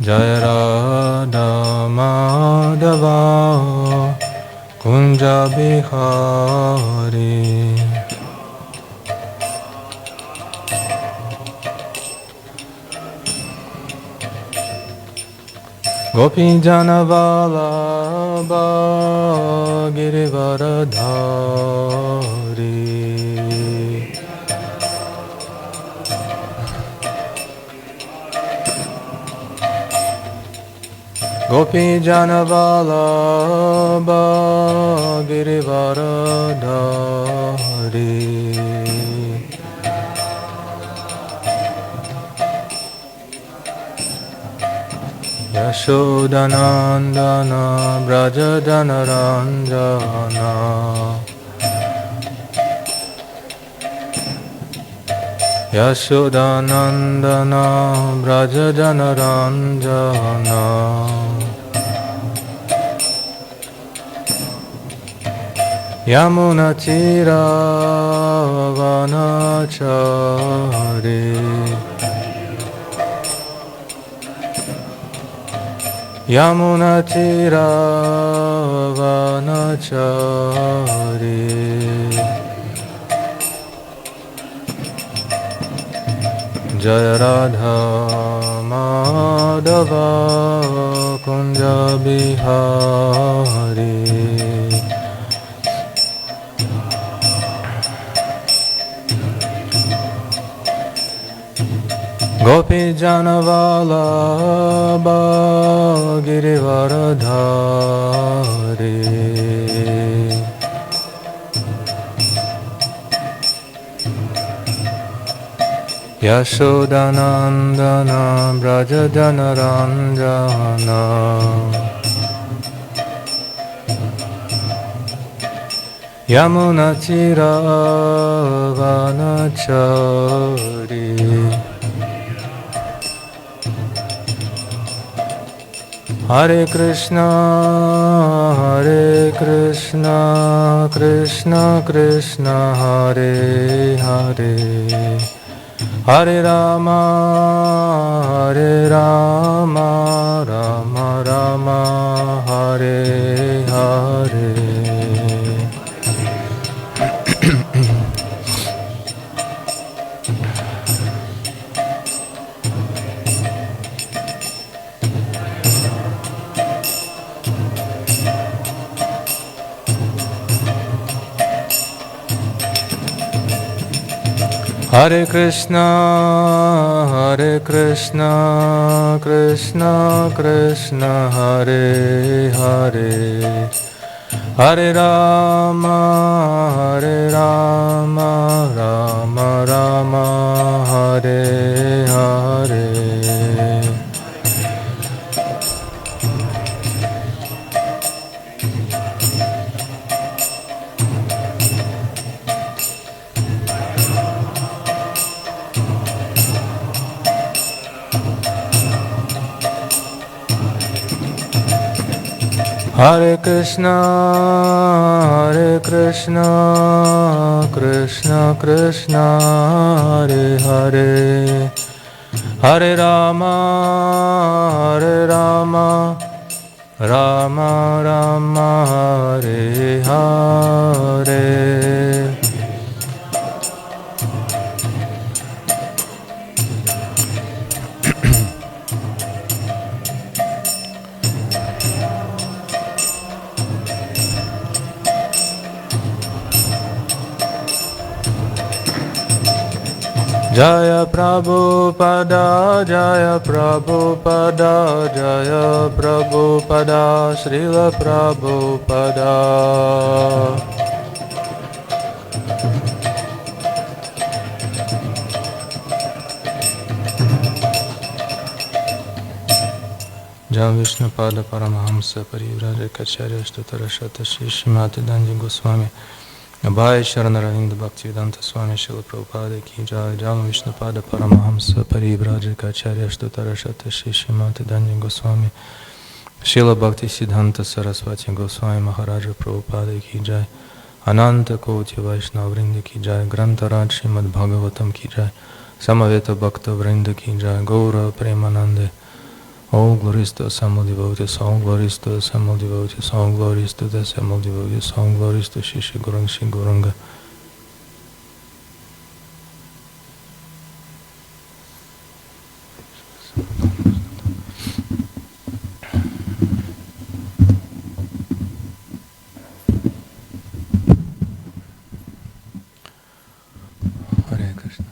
Jaya Radha Madhava Kunja Bihari. Gopi Jana Vallabha Girivaradhari. Gopi Jana Vallabha Girivaradhari. Yashodanandana Brajadanaranjana. Yashodanandana Brajadanaranjana. Yamunatira Vanachari. Yamunatira Vanachari. Jaya Radha Madhava Kunja Bihari. Gopi Jana Vallabha Girivaradhari. Yashodanandana Brajadanaranjana. Yamunatira Vanachari. Hare Krishna, Krishna Krishna, Hare Hare. Hare Rama, Rama Rama, Hare Hare. Hare Krishna, Krishna Krishna, Hare Hare. Hare Rama, Rama Rama, Hare Hare. Hare Krishna, Krishna Krishna, Hare Hare. Hare Rama, Rama Rama, Hare Hare. Jaya Prabhupada, Jaya Prabhupada, Jaya Prabhupada, Srila Prabhupada. Jaya Vishnupada Paramahamsa Parivrajacharya Shtatarashata Srimad Goswami Abhay Sharanaravinda Bhaktivedanta Swami Srila Prabhupada Ki Jai. Jai Vishnupada Paramahamsa Parivrajacharya Shtatarashata Srimad Goswami Srila Bhakti Siddhanta Saraswati Goswami Maharaja Prabhupada Ki Jai. Ananta Koti Vaishnava Vrinda Ki Jai. Grantaraj Srimad Bhagavatam Ki Jai. Samaveta Bhakta Vrinda Ki Jai Gaura Premanande. All glories to assembled devotees, all glories to assembled devotees, all glories to the assembled devotees, all glories to Shishi Gurung Shi Gurunga. Hare Krishna.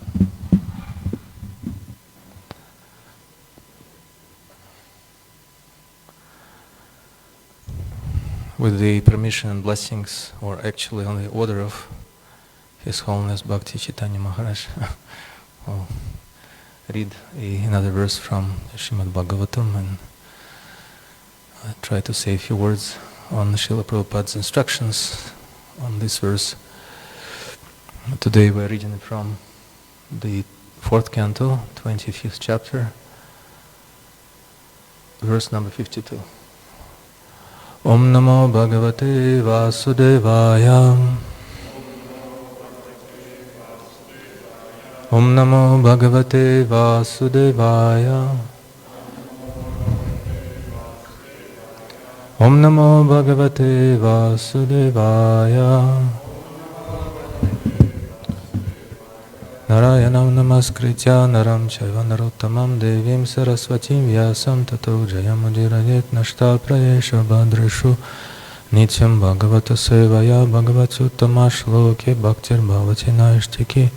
With the permission and blessings, or actually on the order of His Holiness Bhakti Chaitanya Maharaj, I'll read another verse from the Srimad Bhagavatam and try to say a few words on Srila Prabhupada's instructions on this verse. Today we're reading it from the 4th canto, 25th chapter, verse number 52. Om Namo Bhagavate Vasudevaya. Om Namo Bhagavate Vasudevaya. Om Namo Bhagavate Vasudevaya. Narayanam Namaskritya Naram Chaiva Narottamam Devim Saraswatim Vyasam Tato Jayamudirajet Nashta Prayesha Bhadreshu Nityam Bhagavata Sevaya Bhagavatsutama Shloke Bhaktir Bhavati Naishtiki.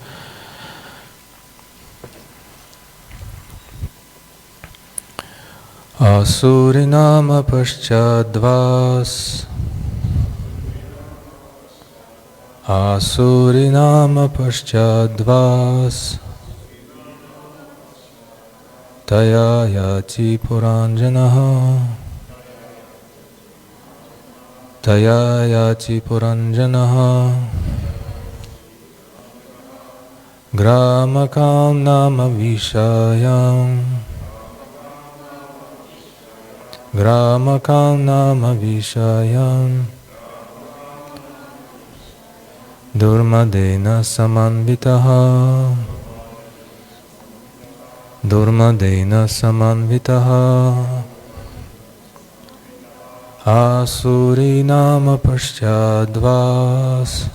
Asurinama Paschadvas Asurinama Paschadvas Taya Yati Puranjanaha Taya Yati Puranjanaha Gramakam Nama Vishayam Gramakam Nama Vishayam Durmadena Samanvitaha Durmadena Samanvitaha Asurinama Paschadvas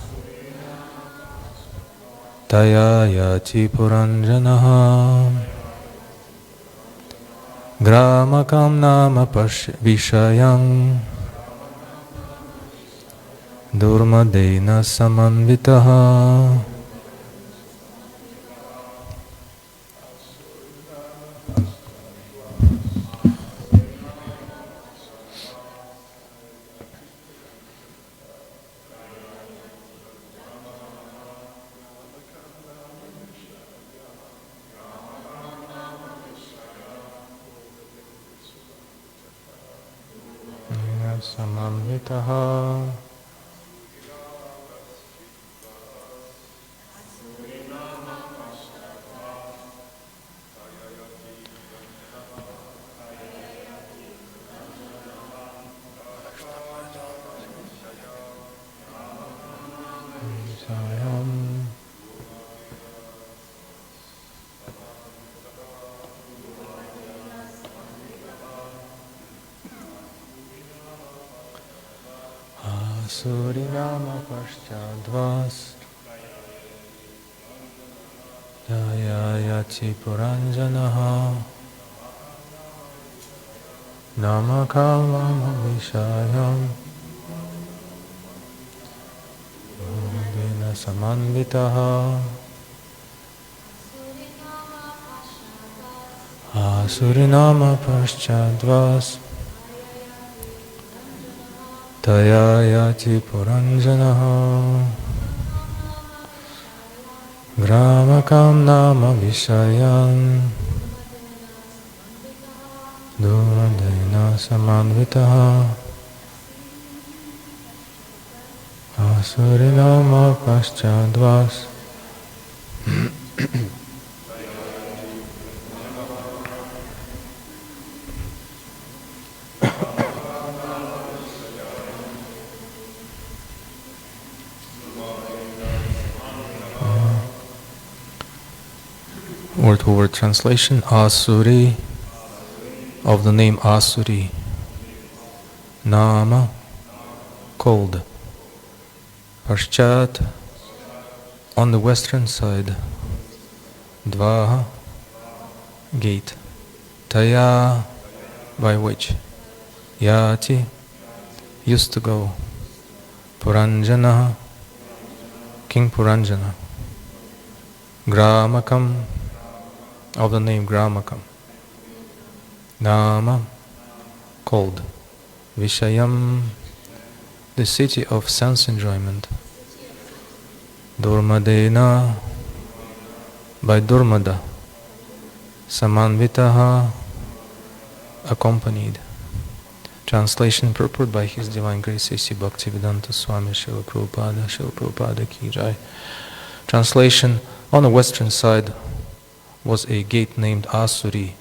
Taya Yati Puranjanaha Gramakam Nama Vishayam Durmadena Samanvitaha. Samanvitaha. Surinama Paschadvas Jaya Yati Puranjanaha Namakalam Vishayam Dena Samanvitaha Asurinama Paschadvas Taya Yati Puranjanaha Gramakam Nama Vishayam Durmadena Samanvitaha Asurinama Paschadvas Word-to-word translation, Asuri, of the name Asuri, Nama, cold, Paschat, on the western side, Dvaha, gate, Taya, by which, Yati, used to go, Puranjana, King Puranjana, Gramakam, of the name Gramakam, Nama, cold, Vishayam, the city of sense enjoyment, Durmadena, by Durmada, Samanvitaha, accompanied. Translation purport by His Divine Grace A.C. Bhaktivedanta Swami Srila Prabhupada Ki Jai. Translation, on the western side was a gate named Asuri.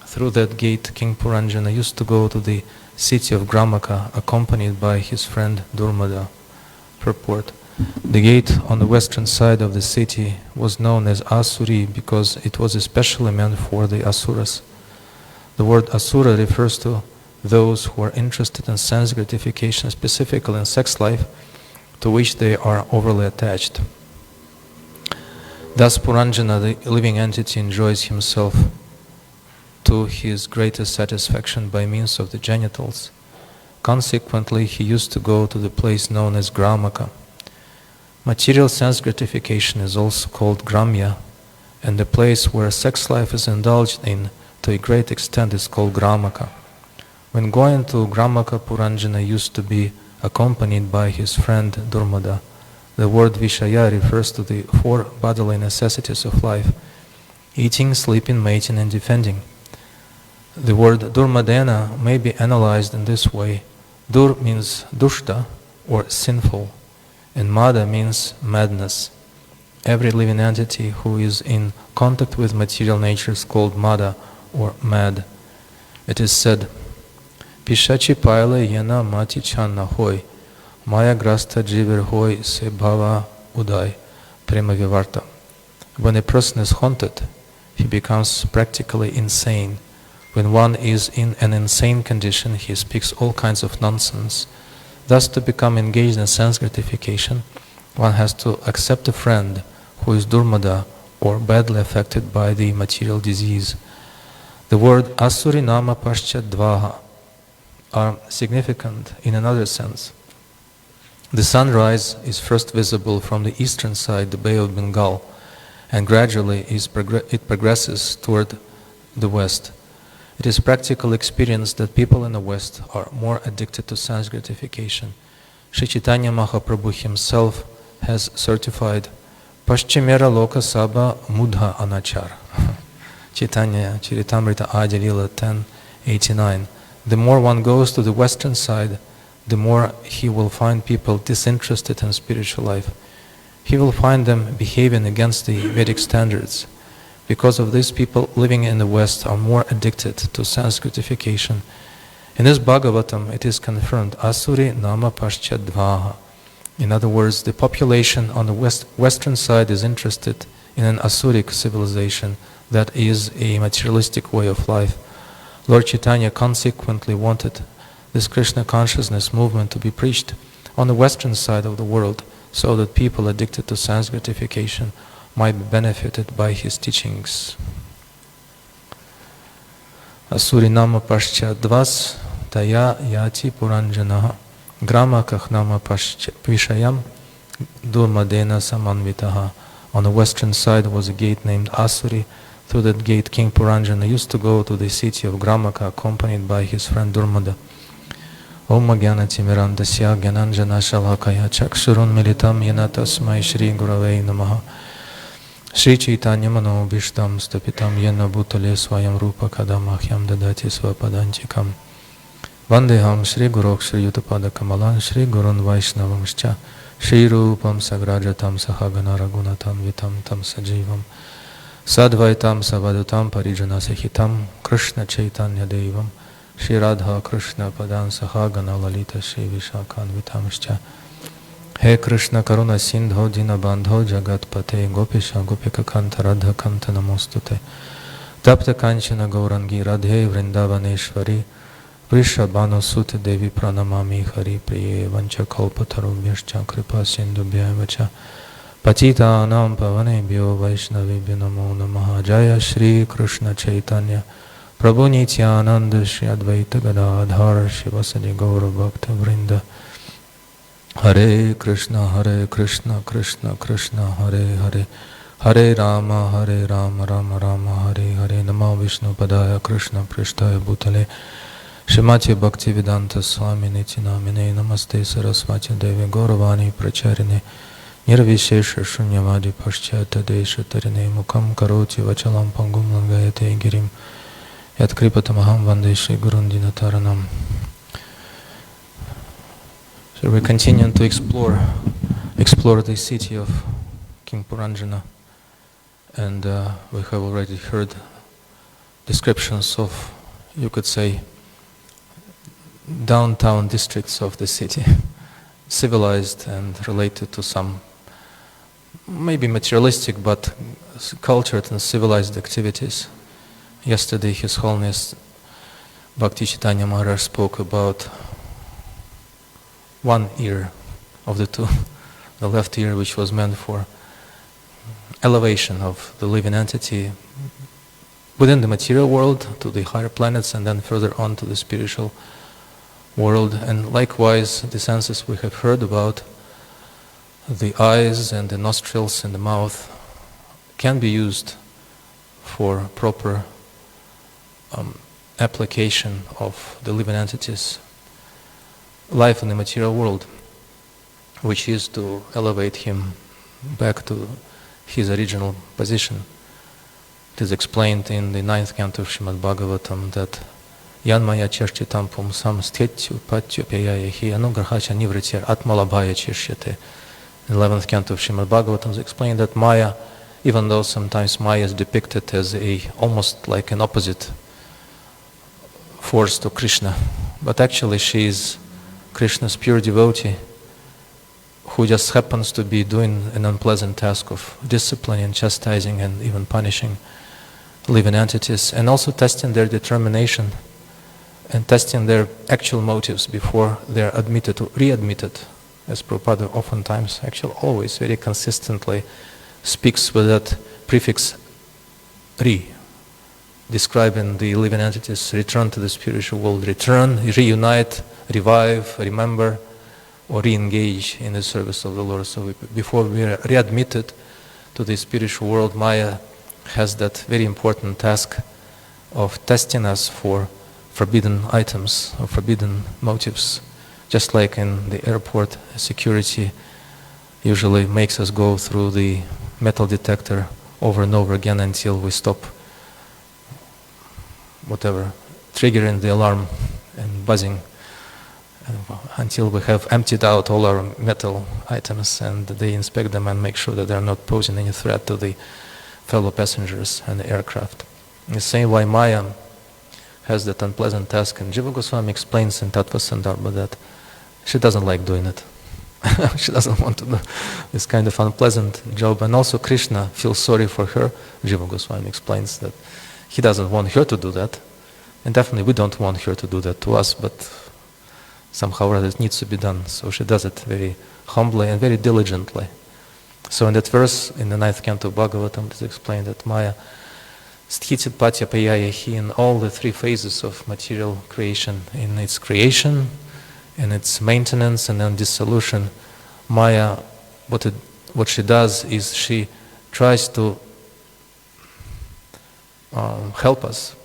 Through that gate, King Puranjana used to go to the city of Gramaka, accompanied by his friend Durmada. Purport. The gate on the western side of the city was known as Asuri because it was especially meant for the Asuras. The word Asura refers to those who are interested in sense gratification, specifically in sex life, to which they are overly attached. Thus Puranjana, the living entity, enjoys himself to his greatest satisfaction by means of the genitals. Consequently, he used to go to the place known as Gramaka. Material sense gratification is also called Gramya, and the place where sex life is indulged in to a great extent is called Gramaka. When going to Gramaka, Puranjana used to be accompanied by his friend Durmada. The word Vishaya refers to the four bodily necessities of life: eating, sleeping, mating, and defending. The word Durmadena may be analyzed in this way. Dur means dushta, or sinful, and Mada means madness. Every living entity who is in contact with material nature is called Mada, or mad. It is said, Pishachi paile yena mati channa hoy, maya grasta jiver hoy se bhava udai, prema vivarta. When a person is haunted, he becomes practically insane. When one is in an insane condition, he speaks all kinds of nonsense. Thus, to become engaged in sense gratification, one has to accept a friend who is Durmada or badly affected by the material disease. The word Asuri Nama Paschat Dvaha are significant in another sense. The sunrise is first visible from the eastern side, the Bay of Bengal, and gradually it progresses toward the west. It is practical experience that people in the West are more addicted to sense gratification. Sri Chaitanya Mahaprabhu himself has certified Paschimera Loka Sabha Mudha Anachar. Chaitanya Charitamrita Adi Lila 10:89. The more one goes to the western side, the more he will find people disinterested in spiritual life. He will find them behaving against the Vedic standards. Because of this, people living in the West are more addicted to sense gratification. In this Bhagavatam, it is confirmed, Asuri Nama Paschat Dvaha. In other words, the population on the western side is interested in an Asuric civilization that is a materialistic way of life. Lord Chaitanya consequently wanted this Krishna consciousness movement to be preached on the western side of the world so that people addicted to sense gratification might be benefited by his teachings. Asuri Nama Paschat Dvas Taya Yati Puranjanaha Gramakah Nama Vishayam Durmadena Samanvitaha. On the western side was a gate named Asuri. Through that gate, King Puranjana used to go to the city of Gramaka, accompanied by his friend Durmada. Om Gyanati Mirandasya Gyananjana Shalakaya Chakshurun Militam Yena Tasmai Shri Guravei Namaha. Shri Chaitanya Mano Bhishtam Stapitam Yena Bhutale Swayam Rupa Kadamahyam Dadati Svapadantikam. Vandeham Shri Gurok Shri Yutapada Kamalan Shri Gurun Vaishnavamscha Shri Rupam Sagrajatam Sahagana Ragunatam Vitam Tam Sajivam Sadvaitam Savadutam Parijana Sahitam Krishna Chaitanya Devam Shri Radha Krishna Padan Sahagana Lalita Shri Vishakan Vitamscha He Krishna Karuna Sindho Dinabandho Jagatpate Gopisha Gopika Kanta Radha Kanta Namostute Tapta Kanchana Gaurangi Radhe Vrindavaneshwari Vrishabhanu Sute Devi Pranamami Hari Priye Vancha Kalpatarubhyascha Kripa Sindhubhyavacha Patita Anam Pavanebhyo Vaishnavibhyo Namo Namaha Jaya Shri Krishna Chaitanya Prabhu Nityananda Shri Advaita Gadadhara Shivasadi Gaura Bhakta Vrinda Hare Krishna Krishna Krishna Hare Hare Hare Rama Rama Rama Hare Hare Namo Vishnu Padaya Krishna Prishtaya Bhutale Shrimati Bhaktivedanta Swami Niti Namine Namaste Saraswati Devi Gauravani Pracharine Nirvishesha Shunyavadi Paschata Desha Tarine Mukam Karoti Vachalam Pangum Langayate Girim Yat Kripatamaham Vande Shri Gurundina Taranam. So we continue to explore the city of King Puranjana, and we have already heard descriptions of, you could say, downtown districts of the city, civilized and related to some maybe materialistic but cultured and civilized activities. Yesterday His Holiness Bhakti Chaitanya Maharaj spoke about one ear of the two, the left ear, which was meant for elevation of the living entity within the material world to the higher planets, and then further on to the spiritual world. And likewise, the senses we have heard about, the eyes and the nostrils and the mouth, can be used for proper application of the living entities' life in the material world, which is to elevate him back to his original position. It is explained in the 9th canto of Srimad Bhagavatam that Yanmaya Cherchitam Pumsam Sthityu Patyu Pyayahi Anugrahacha Nivritir Atmalabhaya Chirshyate. In the 11th canto of Srimad Bhagavatam is explained that Maya, even though sometimes Maya is depicted as almost like an opposite force to Krishna, but actually she is Krishna's pure devotee who just happens to be doing an unpleasant task of disciplining, chastising, and even punishing living entities, and also testing their determination and testing their actual motives before they are admitted or readmitted, as Prabhupada oftentimes, actually always very consistently speaks with that prefix re, describing the living entities' return to the spiritual world, return, reunite, revive, remember, or re-engage in the service of the Lord. So before we are readmitted to the spiritual world, Maya has that very important task of testing us for forbidden items or forbidden motives. Just like in the airport, security usually makes us go through the metal detector over and over again until we stop triggering the alarm and buzzing, until we have emptied out all our metal items, and they inspect them and make sure that they're not posing any threat to the fellow passengers and the aircraft. In the same way, Maya has that unpleasant task, and Jiva Goswami explains in Tattva Sandarbha that she doesn't like doing it. She doesn't want to do this kind of unpleasant job, and also Krishna feels sorry for her. Jiva Goswami explains that he doesn't want her to do that, and definitely we don't want her to do that to us, but somehow or other it needs to be done. So she does it very humbly and very diligently. So in that verse, in the 9th canto of Bhagavatam, it is explained that Maya sthitit patya payayahi, in all the three phases of material creation, in its creation, in its maintenance, and then dissolution, Maya, what she does is she tries to help us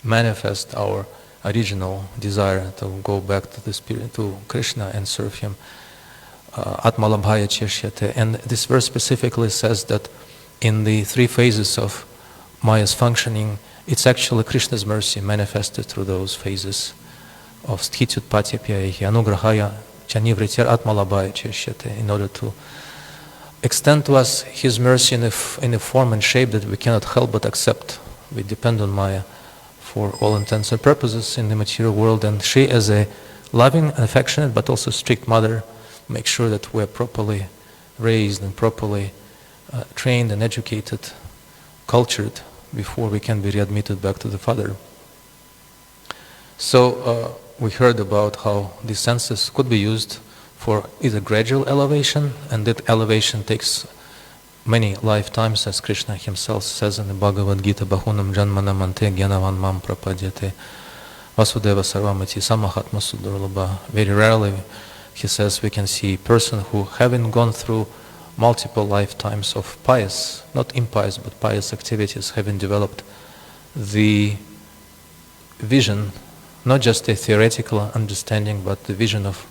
manifest our original desire to go back to the spirit, to Krishna, and serve him. Atmalabhaya Chirshyate. And this verse specifically says that in the three phases of Maya's functioning, it's actually Krishna's mercy manifested through those phases of Sthityut Patyapyahi Anugrahaya Chanivritir Atmalabhaya Chirshyate, in order to extend to us his mercy in a form and shape that we cannot help but accept. We depend on Maya for all intents and purposes in the material world, and she, as a loving and affectionate but also strict mother, make sure that we're properly raised and properly trained and educated, cultured, before we can be readmitted back to the Father. So we heard about how these senses could be used for either gradual elevation, and that elevation takes many lifetimes, as Krishna himself says in the Bhagavad Gita, Bahunam Janmanam Ante Gyanavan Mam Prapadyate Vasudeva Sarvamati Samahatma Sudurlabha. Very rarely, he says, we can see a person who, having gone through multiple lifetimes of pious, not impious, but pious activities, having developed the vision, not just a theoretical understanding, but the vision of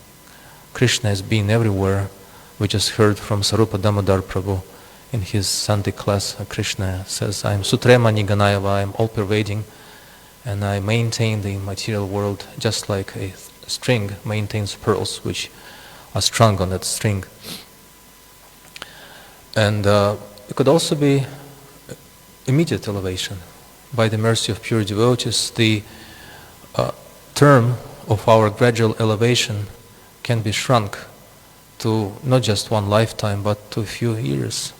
Krishna as being everywhere. We just heard from Sarupa Damodar Prabhu in his Sunday class. Krishna says, I am Sutrema Niganayava, I am all-pervading, and I maintain the material world just like a string maintains pearls which are strung on that string. And it could also be immediate elevation. By the mercy of pure devotees, the term of our gradual elevation can be shrunk to not just one lifetime, but to a few years,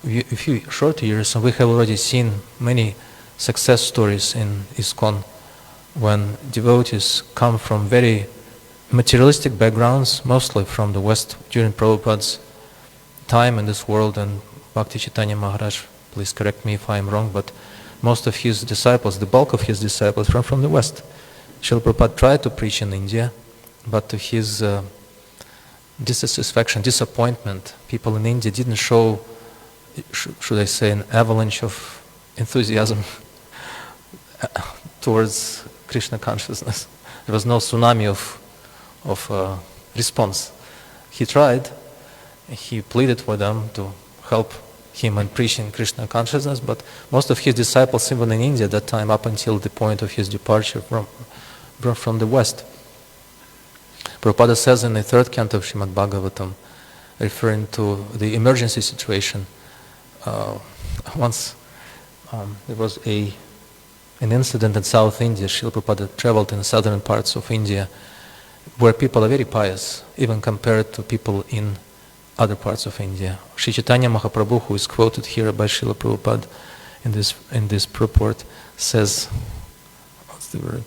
a few short years. And we have already seen many success stories in ISKCON when devotees come from very materialistic backgrounds, mostly from the West during Prabhupada's time in this world, and Bhakti Chaitanya Maharaj, please correct me if I am wrong, but most of his disciples, the bulk of his disciples, were from the West. Srila Prabhupada tried to preach in India, but to his dissatisfaction, disappointment, people in India didn't show, should I say, an avalanche of enthusiasm towards Krishna consciousness. There was no tsunami of response. He tried, he pleaded with them to help him in preaching Krishna consciousness, but most of his disciples, even in India at that time, up until the point of his departure from the West. Prabhupada says in the third canto of Srimad Bhagavatam, referring to the emergency situation, once there was an incident in South India. Srila Prabhupada traveled in the southern parts of India where people are very pious, even compared to people in other parts of India. Sri Chaitanya Mahaprabhu, who is quoted here by Srila Prabhupada in this purport, says, what's the word?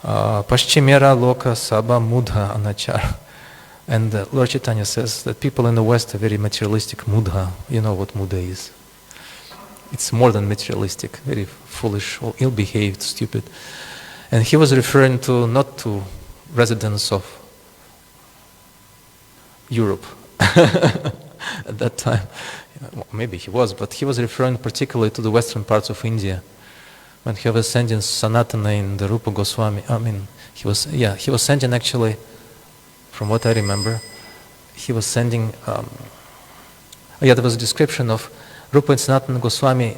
Paschimera loka sabha mudha anachar. And Lord Chaitanya says that people in the West are very materialistic. Mudha, you know what mudha is. It's more than materialistic, very foolish, ill-behaved, stupid. And he was referring to not to residents of Europe at that time. Maybe he was, but he was referring particularly to the western parts of India. When he was sending Sanatana in the Rupa Goswami, he was sending, actually, from what I remember, he was sending, there was a description of Rupa and Sanatana Goswami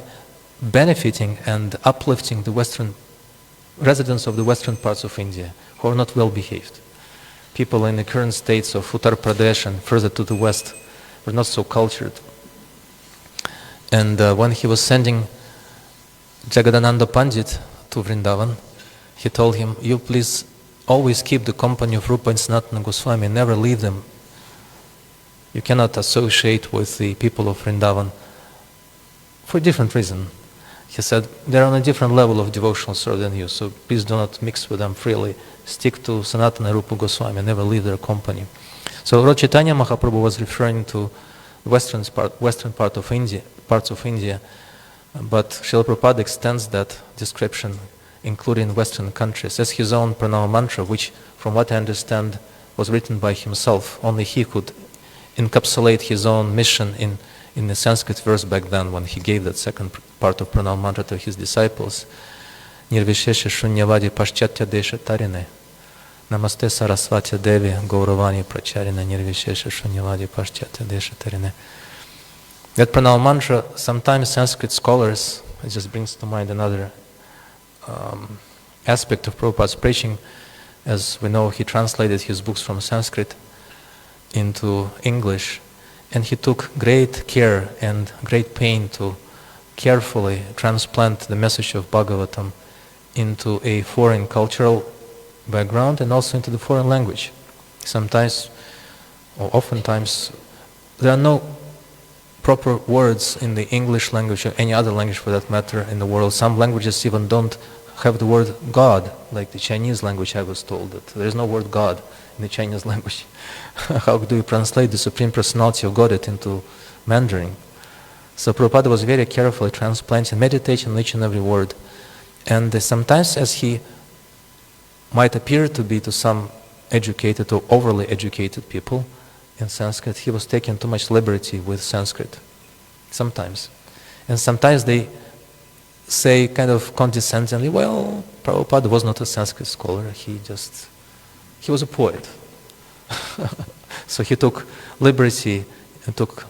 benefiting and uplifting the western residents of the western parts of India who are not well behaved. People in the current states of Uttar Pradesh and further to the west were not so cultured. And when he was sending Jagadananda Pandit to Vrindavan, he told him, you please always keep the company of Rupa and Sanatana Goswami, never leave them. You cannot associate with the people of Vrindavan for a different reason. He said, they're on a different level of devotional service than you, so please do not mix with them freely. Stick to Sanatana Rupa Goswami, never leave their company. So Lord Chaitanya Mahaprabhu was referring to the western part of India, parts of India, but Srila Prabhupada extends that description, including Western countries, as his own pranama mantra, which, from what I understand, was written by himself. Only he could encapsulate his own mission in the Sanskrit verse back then, when he gave that second part of pranama mantra to his disciples. Nirvishesha shunyavadi paschatya desha tarine. Namaste sarasvatya devi gauravani pracharina nirvishesha shunyavadi paschatya desha tarine. That pranama mantra, sometimes Sanskrit scholars, it just brings to mind another aspect of Prabhupada's preaching. As we know, he translated his books from Sanskrit into English, and he took great care and great pain to carefully transplant the message of Bhagavatam into a foreign cultural background and also into the foreign language. Sometimes or oftentimes there are no proper words in the English language or any other language for that matter in the world. Some languages even don't have the word God, like the Chinese language. I was told that there is no word God in the Chinese language. How do you translate the Supreme Personality of Godhead into Mandarin? So Prabhupada was very carefully transplanting meditation on each and every word. And sometimes, as he might appear to be to some educated or overly educated people in Sanskrit, he was taking too much liberty with Sanskrit. Sometimes. And sometimes they say kind of condescendingly, well, Prabhupada was not a Sanskrit scholar, he was a poet. So he took liberty and took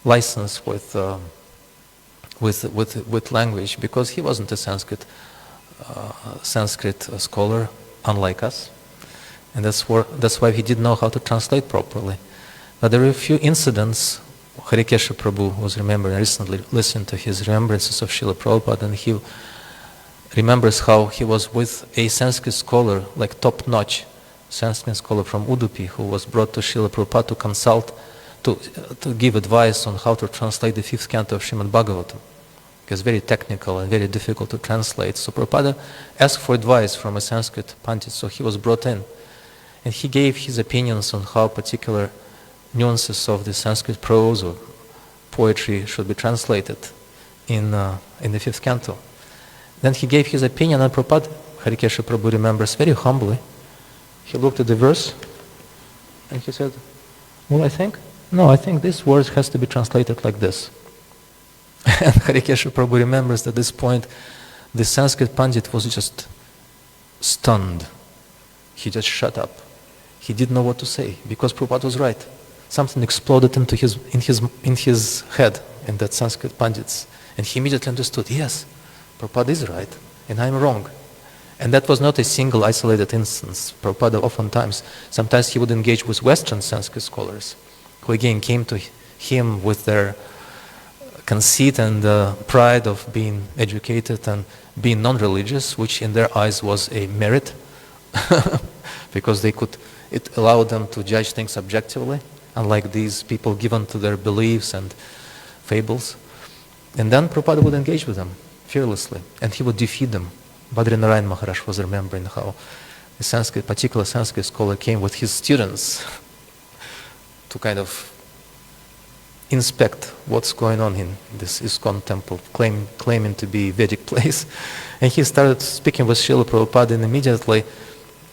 license with language, because he wasn't a Sanskrit scholar, unlike us, and that's why he didn't know how to translate properly. But there were a few incidents. Harikesha Prabhu was remembering, recently listened to his remembrances of Srila Prabhupada, and he remembers how he was with a Sanskrit scholar, like top-notch Sanskrit scholar from Udupi, who was brought to Srila Prabhupada to consult, to give advice on how to translate the 5th canto of Srimad Bhagavatam. It's very technical and very difficult to translate. So Prabhupada asked for advice from a Sanskrit Pandit, so he was brought in. And he gave his opinions on how particular nuances of the Sanskrit prose or poetry should be translated in the 5th canto. Then he gave his opinion, and Prabhupada, Harikesha Prabhu remembers very humbly, he looked at the verse and he said, well, I think this word has to be translated like this. And Harikesha Prabhu remembers that at this point the Sanskrit Pandit was just stunned. He just shut up. He didn't know what to say, because Prabhupada was right. Something exploded in his head, in that Sanskrit Pandit's, and he immediately understood, yes, Prabhupada is right and I'm wrong. And that was not a single isolated instance. Prabhupada sometimes he would engage with Western Sanskrit scholars, who again came to him with their conceit and pride of being educated and being non-religious, which in their eyes was a merit, because it allowed them to judge things objectively, unlike these people given to their beliefs and fables. And then Prabhupada would engage with them fearlessly, and he would defeat them. Badrinarayan Maharaj was remembering how a particular Sanskrit scholar came with his students to kind of inspect what's going on in this ISKCON temple, claiming to be a Vedic place. And he started speaking with Srila Prabhupada, and immediately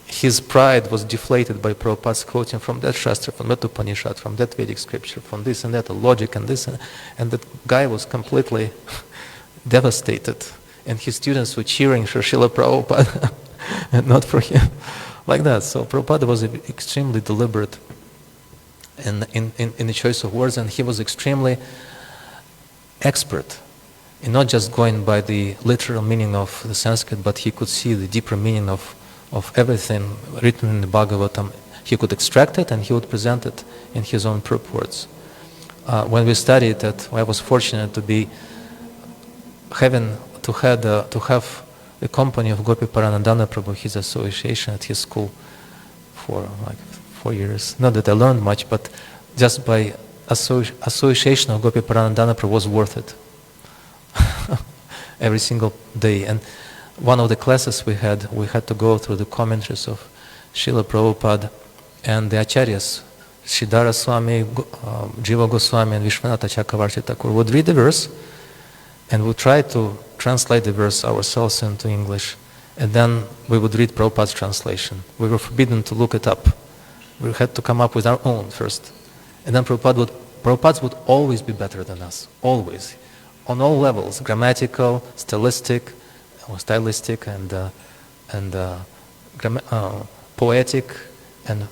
his pride was deflated by Prabhupada's quoting from that Shastra, from that Upanishad, from that Vedic scripture, from this and that, the logic and this, and that guy was completely devastated. And his students were cheering for Srila Prabhupada and not for him, like that. So Prabhupada was extremely deliberate in the choice of words, and he was extremely expert in not just going by the literal meaning of the Sanskrit, but he could see the deeper meaning of everything written in the Bhagavatam. He could extract it and he would present it in his own purports. When we studied that, I was fortunate to have the company of Gopi Paranandana Prabhu, his association at his school, for like 4 years. Not that I learned much, but just by association of Gopi Paranandana Prabhu was worth it. Every single day. And one of the classes we had to go through the commentaries of Srila Prabhupada and the Acharyas, Sridhara Swami, Jiva Goswami, and Vishwanatha Chakravarti Thakur would read the verse, and would try to translate the verse ourselves into English, and then we would read Prabhupada's translation. We were forbidden to look it up. We had to come up with our own first. And then Prabhupada's would always be better than us, always, on all levels, grammatical, stylistic, and poetic, and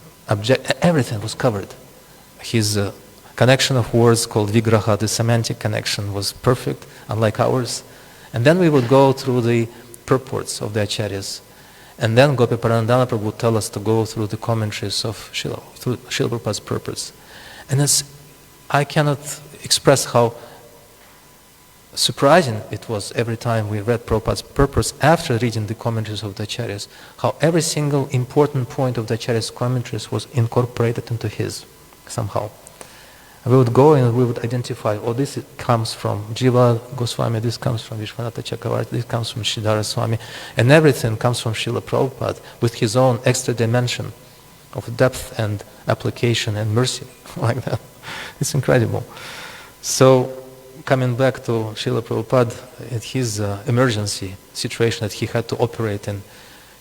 everything was covered. His connection of words called Vigraha, the semantic connection, was perfect, unlike ours. And then we would go through the purports of the Acharyas. And then Gopi Paranandana Prabhu would tell us to go through the commentaries of Srila Prabhupada's purports. And I cannot express how surprising it was every time we read Prabhupada's purpose after reading the commentaries of the Acharyas, how every single important point of the Acharya's commentaries was incorporated into his somehow. We would go and we would identify, oh, this comes from Jiva Goswami, this comes from Vishwanatha Chakravarti, this comes from Sridhara Swami, and everything comes from Srila Prabhupada with his own extra dimension of depth and application and mercy, like that. It's incredible. So, coming back to Srila Prabhupada, at his emergency situation that he had to operate in,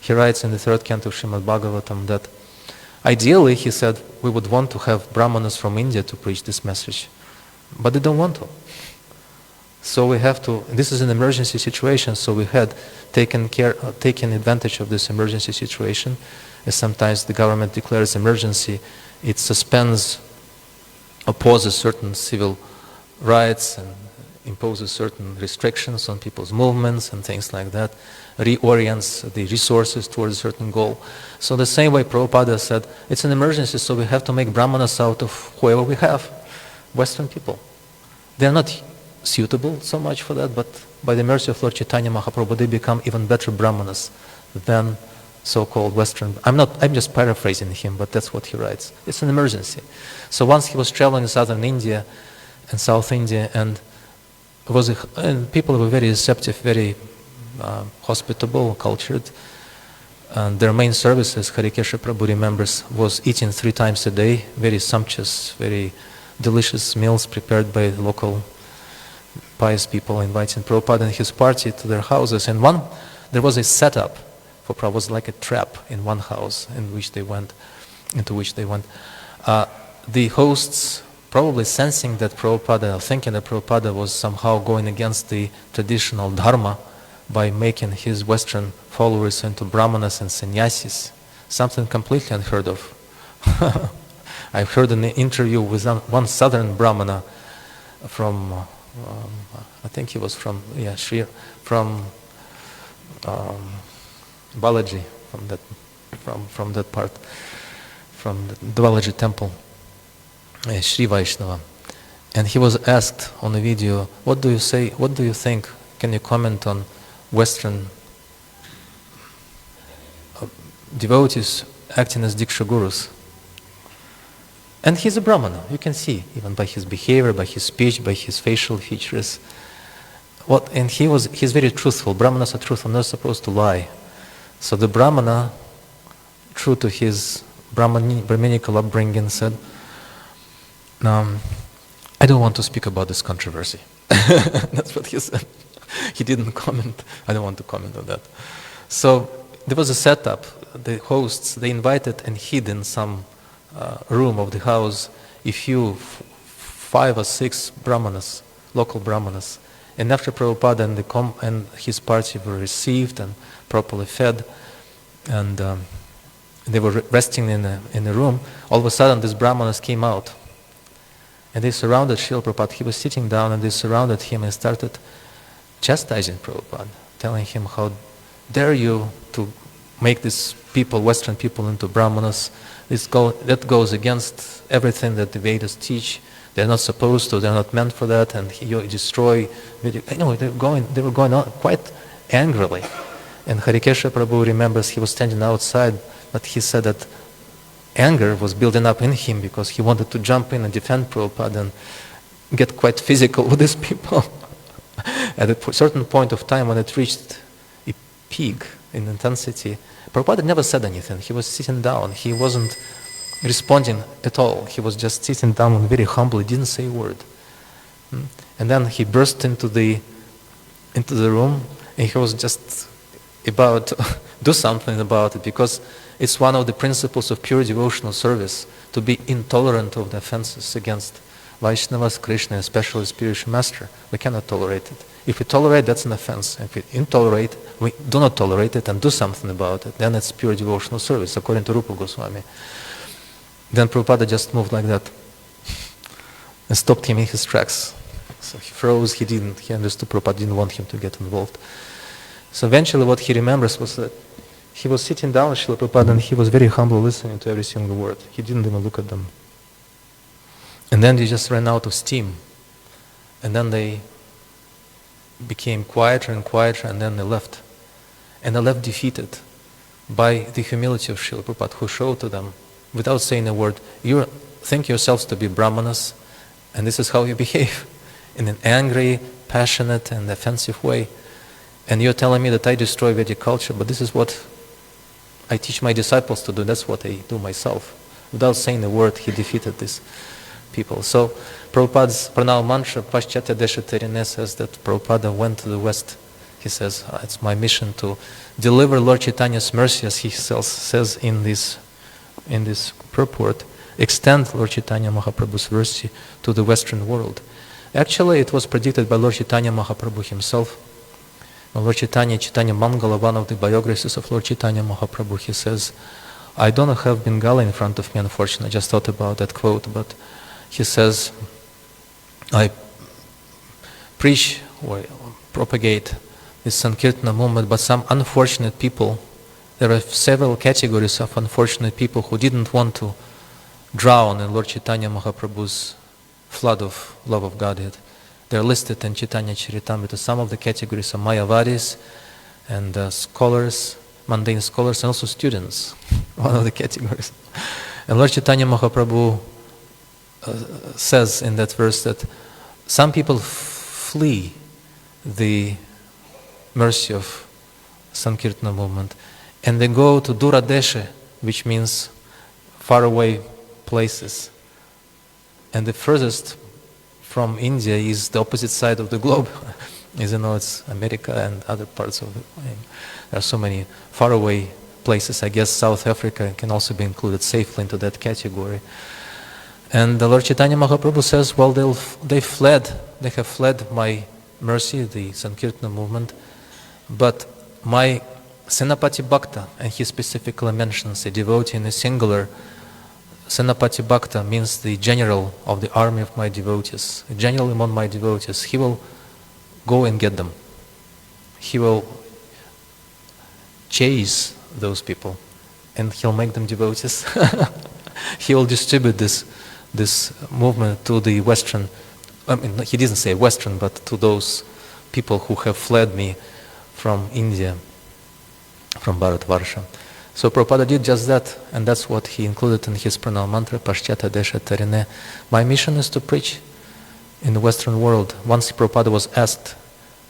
he writes in the 3rd canto of Srimad Bhagavatam that ideally, he said, we would want to have Brahmanas from India to preach this message, but they don't want to. So we have to, this is an emergency situation, so we had taken advantage of this emergency situation. As sometimes the government declares emergency, it suspends, opposes certain civil rights and imposes certain restrictions on people's movements and things like that, reorients the resources towards a certain goal. So the same way Prabhupada said, it's an emergency, so we have to make Brahmanas out of whoever we have, Western people. They're not suitable so much for that, but by the mercy of Lord Chaitanya Mahaprabhu, they become even better Brahmanas than so-called Western. I'm just paraphrasing him, but that's what he writes. It's an emergency. So once he was traveling in southern India and South India, and people were very receptive, very hospitable, cultured, and their main services, Harikesha Prabhu remembers, was eating 3 times a day, very sumptuous, very delicious meals prepared by local pious people, inviting Prabhupada and his party to their houses. And there was a setup for Prabhupada, was like a trap in one house into which they went. The hosts, probably sensing that Prabhupada, thinking that Prabhupada was somehow going against the traditional dharma by making his Western followers into Brahmanas and sannyasis, something completely unheard of. I've heard an interview with one southern Brahmana from, I think he was from, Balaji, from that part, from the Balaji temple, Sri Vaishnava. And he was asked on the video, what do you say, what do you think, can you comment on Western devotees acting as Diksha Gurus? And he's a Brahmana, you can see, even by his behavior, by his speech, by his facial features. And he's very truthful. Brahmanas are truthful, not supposed to lie. So the Brahmana, true to his Brahminical upbringing, said, I don't want to speak about this controversy. That's what he said. He didn't comment. I don't want to comment on that. So there was a setup. The hosts, they invited and hid in some room of the house a few 5 or 6 Brahmanas, local Brahmanas. And after Prabhupada and his party were received and properly fed, and they were resting in the room, all of a sudden these Brahmanas came out. And they surrounded Srila Prabhupada. He was sitting down and they surrounded him and started chastising Prabhupada, telling him, how dare you to make these people, Western people, into Brahmanas. That goes against everything that the Vedas teach. They're not supposed to, they're not meant for that, and you destroy. They were going on quite angrily. And Harikesha Prabhu remembers he was standing outside, but he said that anger was building up in him because he wanted to jump in and defend Prabhupada and get quite physical with these people. At a certain point of time, when it reached a peak in intensity, Prabhupada never said anything. He was sitting down. He wasn't responding at all. He was just sitting down and very humbly, didn't say a word. And then he burst into the room, and he was just about to do something about it, because it's one of the principles of pure devotional service to be intolerant of the offenses against Vaishnavas, Krishna, especially spiritual master. We cannot tolerate it. If we tolerate, that's an offense. If we intolerate, we do not tolerate it and do something about it, then it's pure devotional service, according to Rupa Goswami. Then Prabhupada just moved like that and stopped him in his tracks. So he froze, he understood Prabhupada didn't want him to get involved. So eventually what he remembers was that he was sitting down with Srila Prabhupada and he was very humble, listening to every single word. He didn't even look at them. And then they just ran out of steam. And then they became quieter and quieter, and then they left. And they left defeated by the humility of Srila Prabhupada, who showed to them, without saying a word, you think yourselves to be brahmanas, and this is how you behave, in an angry, passionate, and offensive way. And you're telling me that I destroy Vedic culture, but this is what I teach my disciples to do. That's what I do myself. Without saying a word, he defeated these people. So Prabhupada's pranal mantra, Paschatya Desha Terine, says that Prabhupada went to the West. He says, it's my mission to deliver Lord Chaitanya's mercy, as he says in this purport, extend Lord Chaitanya Mahaprabhu's mercy to the Western world. Actually, it was predicted by Lord Chaitanya Mahaprabhu himself. Lord Chaitanya Mangala, one of the biographies of Lord Chaitanya Mahaprabhu, he says, I don't have Bengali in front of me, unfortunately. I just thought about that quote, but he says, I preach or propagate this Sankirtana movement, but some unfortunate people, there are several categories of unfortunate people who didn't want to drown in Lord Chaitanya Mahaprabhu's flood of love of Godhead. They're listed in Chaitanya Charitamrita. Some of the categories are Mayavadis and scholars, mundane scholars, and also students, one of the categories. And Lord Chaitanya Mahaprabhu says in that verse that some people flee the mercy of Sankirtana movement, and they go to Duradesha, which means faraway places. And the furthest from India is the opposite side of the globe. As you know, it's America and other parts of it. There are so many faraway places. I guess South Africa can also be included safely into that category. And the Lord Chaitanya Mahaprabhu says, well, they have fled my mercy, the Sankirtana movement, but my Senapati Bhakta, and he specifically mentions a devotee in a singular. Senapati Bhakta means the general of the army of my devotees, a general among my devotees. He will go and get them. He will chase those people, and he'll make them devotees. He will distribute this movement to the Western, I mean, he didn't say Western, but to those people who have fled me from India, from Bharatvarsha. So Prabhupada did just that, and that's what he included in his pranal mantra, Paschatya Desha Terine. My mission is to preach in the Western world. Once Prabhupada was asked,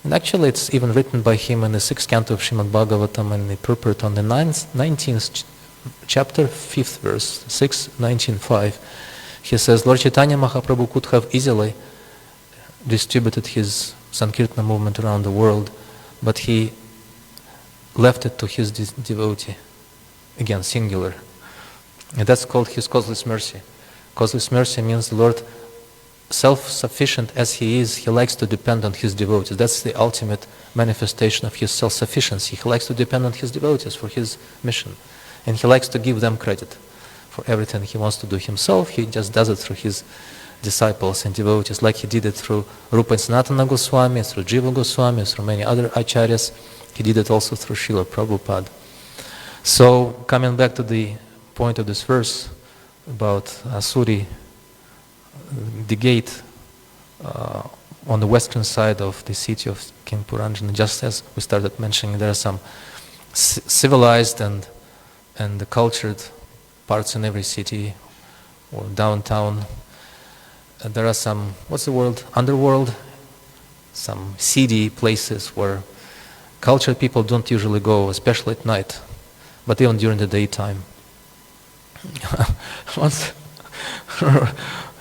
and actually it's even written by him in the 6th canto of Srimad Bhagavatam and the purport on the 19th chapter, 5th verse, 6:19:5. He says, Lord Chaitanya Mahaprabhu could have easily distributed his Sankirtana movement around the world, but he left it to his devotee. Again, singular. And that's called his causeless mercy. Causeless mercy means the Lord, self-sufficient as he is, he likes to depend on his devotees. That's the ultimate manifestation of his self-sufficiency. He likes to depend on his devotees for his mission. And he likes to give them credit for everything he wants to do himself. He just does it through his disciples and devotees, like he did it through Rupa and Sanatana Goswami, through Jiva Goswami, through many other acharyas. He did it also through Srila Prabhupada. So, coming back to the point of this verse about Asuri, the gate on the western side of the city of King Puranjana, just as we started mentioning, there are some civilized and cultured parts in every city or downtown. There are some, what's the word, underworld, some seedy places where cultured people don't usually go, especially at night, but even during the daytime. Once,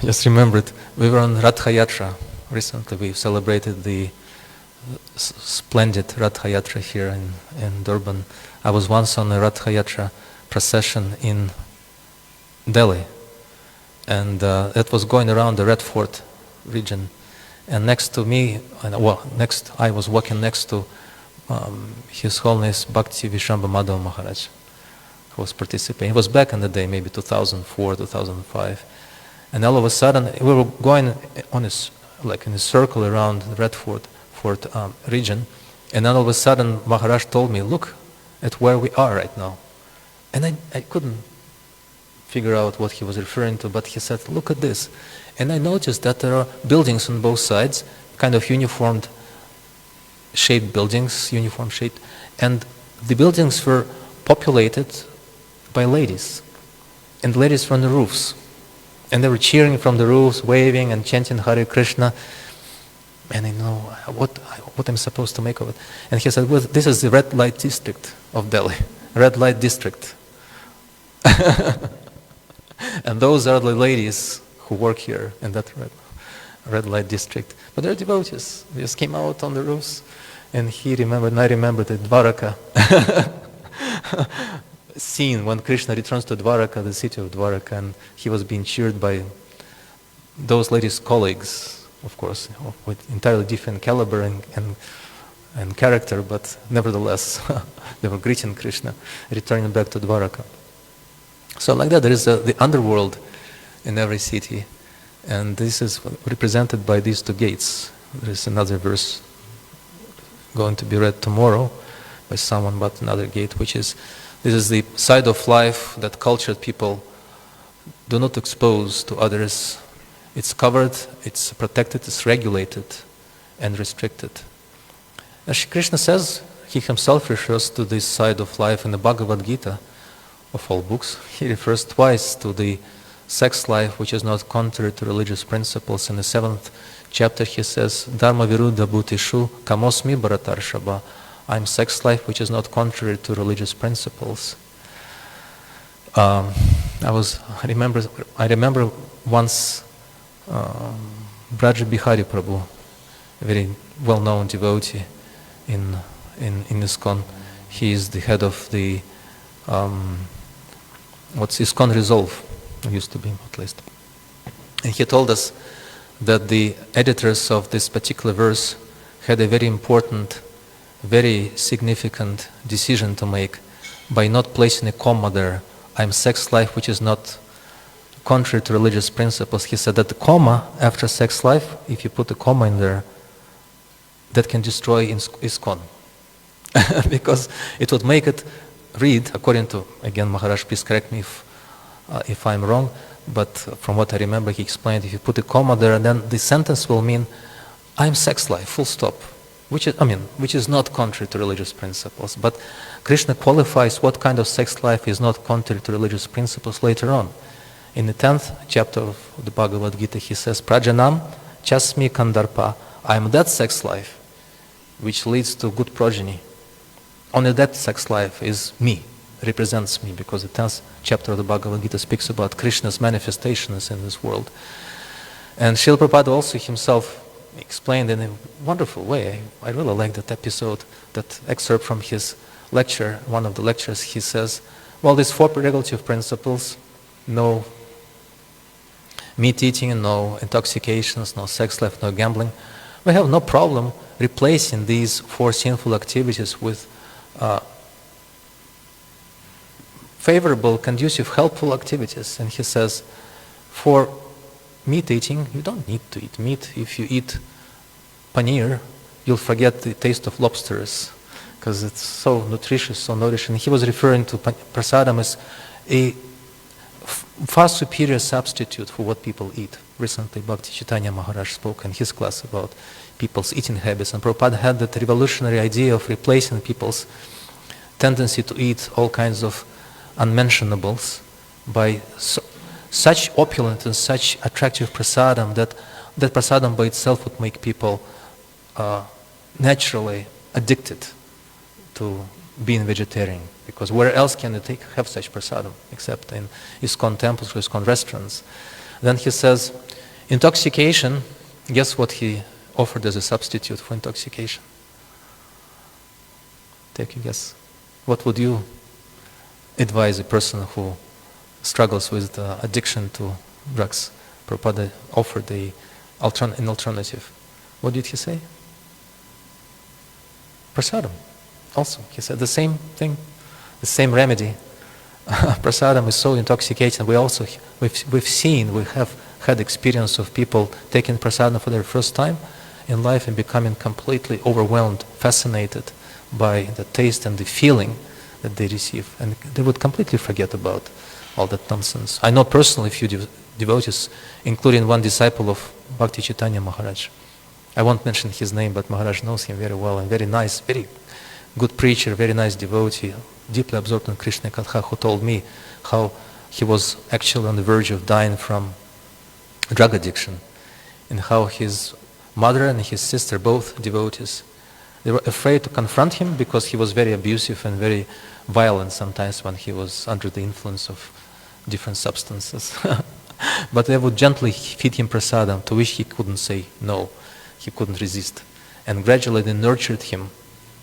just remembered, we were on Ratha Yatra recently. We celebrated the splendid Ratha Yatra here in Durban. I was once on a Ratha Yatra procession in Delhi, and it was going around the Red Fort region. And next to me, I was walking next to His Holiness Bhakti Vishamba Madhava Maharaj, who was participating. It was back in the day, maybe 2004, 2005. And all of a sudden, we were going on in a circle around the Red Fort region. And then all of a sudden, Maharaj told me, look at where we are right now. And I couldn't figure out what he was referring to, but he said, look at this. And I noticed that there are buildings on both sides, kind of uniformed shaped buildings, uniform shaped, and the buildings were populated by ladies, and ladies from the roofs, and they were cheering from the roofs, waving and chanting Hare Krishna. And I know what I'm supposed to make of it. And he said, well, this is the red light district of Delhi, red light district. And those are the ladies who work here in that red light district. But they're devotees. They just came out on the roofs. And he remembered, and I remembered the Dwaraka scene when Krishna returns to Dwaraka, the city of Dwaraka, and he was being cheered by those ladies' colleagues, of course, with entirely different caliber and character, but nevertheless, they were greeting Krishna, returning back to Dwaraka. So like that, there is the underworld in every city, and this is represented by these two gates. There is another verse going to be read tomorrow by someone, but another gate, which is, this is the side of life that cultured people do not expose to others. It's covered, it's protected, it's regulated and restricted. As Krishna says, he himself refers to this side of life in the Bhagavad Gita, of all books. He refers twice to the sex life which is not contrary to religious principles. In the 7th chapter he says, Dharma viruddha bhutishu kamosmi bharatarshaba. I'm sex life which is not contrary to religious principles. I remember once Braja Bihari Prabhu, a very well-known devotee in ISKCON. He is the head of the what's ISKCON Resolve, used to be at least. And he told us that the editors of this particular verse had a very important, very significant decision to make by not placing a comma there. I'm sex life which is not contrary to religious principles. He said that the comma after sex life, if you put a comma in there, that can destroy ISKCON. Because it would make it read, according to, again, Maharaj, please correct me if I'm wrong, but from what I remember, he explained, if you put a comma there, then the sentence will mean, I'm sex life, full stop, which is not contrary to religious principles. But Krishna qualifies what kind of sex life is not contrary to religious principles later on. In the 10th chapter of the Bhagavad Gita, he says, Prajanam chasmi kandarpa, I am that sex life which leads to good progeny. Only that sex life is me, represents me, because the 10th chapter of the Bhagavad Gita speaks about Krishna's manifestations in this world. And Srila Prabhupada also himself explained in a wonderful way. I really like that episode, that excerpt from his lecture, one of the lectures. He says, well, these 4 regulative principles, no meat eating, no intoxications, no sex life, no gambling, we have no problem replacing these 4 sinful activities with favorable, conducive, helpful activities. And he says, for meat eating, you don't need to eat meat. If you eat paneer, you'll forget the taste of lobsters, because it's so nutritious, so nourishing. He was referring to prasadam as a far superior substitute for what people eat. Recently, Bhakti Chaitanya Maharaj spoke in his class about people's eating habits, and Prabhupada had that revolutionary idea of replacing people's tendency to eat all kinds of unmentionables by such opulent and such attractive prasadam that prasadam by itself would make people naturally addicted to being vegetarian. Because where else can you have such prasadam except in ISKCON temples or ISKCON restaurants? Then he says, intoxication, guess what he offered as a substitute for intoxication? Take a guess. What would you advise a person who struggles with addiction to drugs? Prabhupada offered an alternative. What did he say? Prasadam. Also, he said the same thing, the same remedy. Prasadam is so intoxicating. We have had experience of people taking prasadam for their first time in life and becoming completely overwhelmed, fascinated by the taste and the feeling that they receive, and they would completely forget about all that nonsense. I know personally a few devotees, including one disciple of Bhakti Chaitanya Maharaj. I won't mention his name, but Maharaj knows him very well, and very nice, very good preacher, very nice devotee, deeply absorbed in Krishna Katha, who told me how he was actually on the verge of dying from drug addiction, and how his mother and his sister, both devotees, they were afraid to confront him because he was very abusive and very violent sometimes when he was under the influence of different substances. But they would gently feed him prasadam, to which he couldn't say no, he couldn't resist. And gradually they nurtured him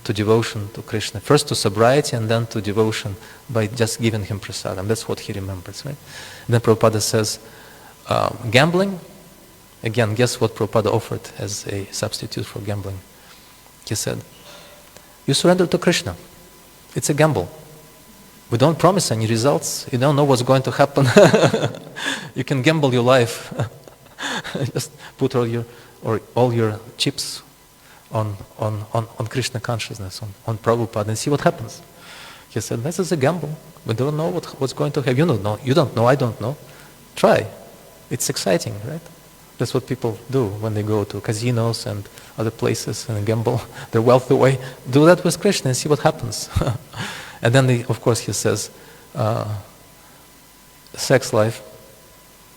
to devotion to Krishna, first to sobriety and then to devotion by just giving him prasadam. That's what he remembers, right? And then Prabhupada says, gambling, again, guess what Prabhupada offered as a substitute for gambling? He said, you surrender to Krishna. It's a gamble. We don't promise any results. You don't know what's going to happen. You can gamble your life. Just put all your chips on Krishna consciousness, on Prabhupada, and see what happens. He said, this is a gamble. We don't know what's going to happen. You don't know, I don't know. Try. It's exciting, right? That's what people do when they go to casinos and other places and gamble their wealth away. Do that with Krishna and see what happens. And then, of course, he says, sex life,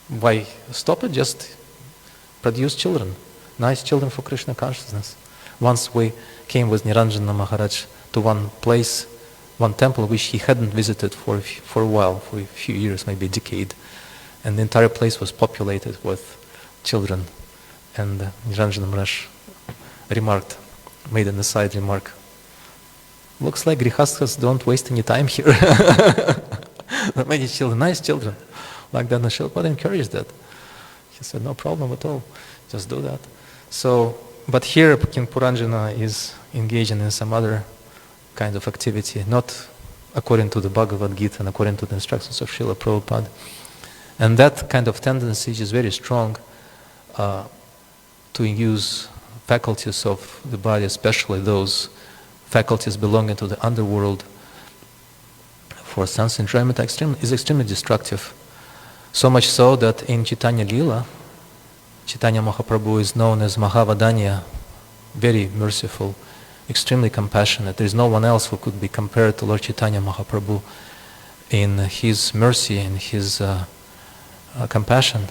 why stop it? Just produce children, nice children for Krishna consciousness. Once we came with Niranjana Maharaj to one place, one temple which he hadn't visited for a while, for a few years, maybe a decade. And the entire place was populated with children. And Niranjana Maharaj made an aside remark, looks like grihasthas don't waste any time here. There are many children, nice children, like that. And Prabhupada encouraged that. He said, no problem at all, just do that. So, but here King Puranjana is engaging in some other kind of activity, not according to the Bhagavad Gita and according to the instructions of Srila Prabhupada. And that kind of tendency is very strong to use faculties of the body, especially those faculties belonging to the underworld, for sense enjoyment, is extremely destructive. So much so that in Chaitanya Lila, Chaitanya Mahaprabhu is known as Mahavadanya, very merciful, extremely compassionate. There is no one else who could be compared to Lord Chaitanya Mahaprabhu in his mercy and his compassion.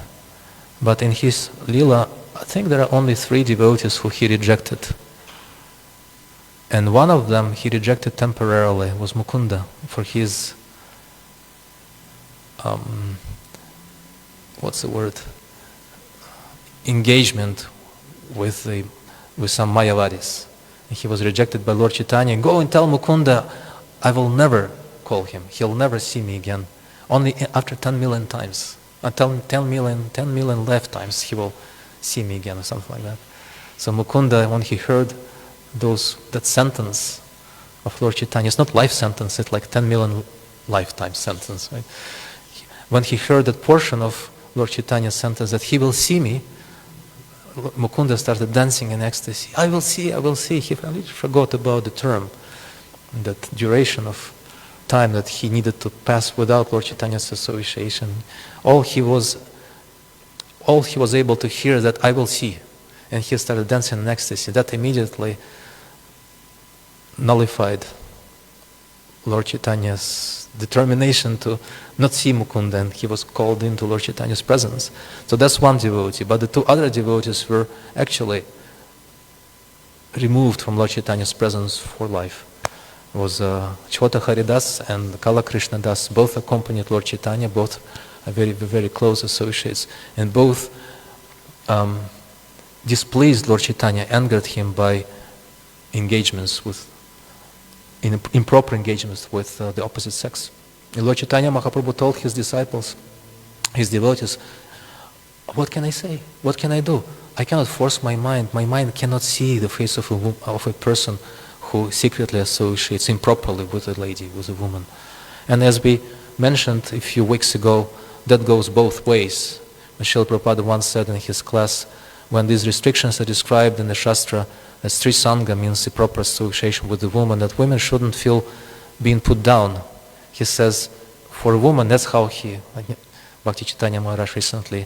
But in his Lila, I think there are only 3 devotees who he rejected. And one of them he rejected temporarily, was Mukunda, for his, engagement with some Mayavadis. And he was rejected by Lord Chaitanya. Go and tell Mukunda, I will never call him. He'll never see me again. Only after 10 million times. 10 million lifetimes he will see me again, or something like that. So Mukunda, when he heard that sentence of Lord Chaitanya, it's not life sentence, it's like 10 million lifetime sentence, right? When he heard that portion of Lord Chaitanya's sentence that he will see me, Mukunda started dancing in ecstasy. I will see, I will see. He forgot about the term, that duration of time that he needed to pass without Lord Chaitanya's association. All he was able to hear that I will see. And he started dancing in ecstasy. That immediately nullified Lord Chaitanya's determination to not see Mukunda, and he was called into Lord Chaitanya's presence. So that's one devotee. But the 2 other devotees were actually removed from Lord Chaitanya's presence for life. It was Chota Haridas and Kala Krishna Das. Both accompanied Lord Chaitanya, both are very, very close associates, and both displeased Lord Chaitanya, angered him by improper engagements with the opposite sex. And Lord Chaitanya Mahaprabhu told his disciples, his devotees, what can I say? What can I do? I cannot force my mind. My mind cannot see the face of a person who secretly associates improperly with a lady, with a woman. And as we mentioned a few weeks ago, that goes both ways. Srila Prabhupada once said in his class, when these restrictions are described in the Shastra as Sri-Sangha, means improper association with a woman, that women shouldn't feel being put down. He says, for a woman, that's how Bhakti Chaitanya Maharaj recently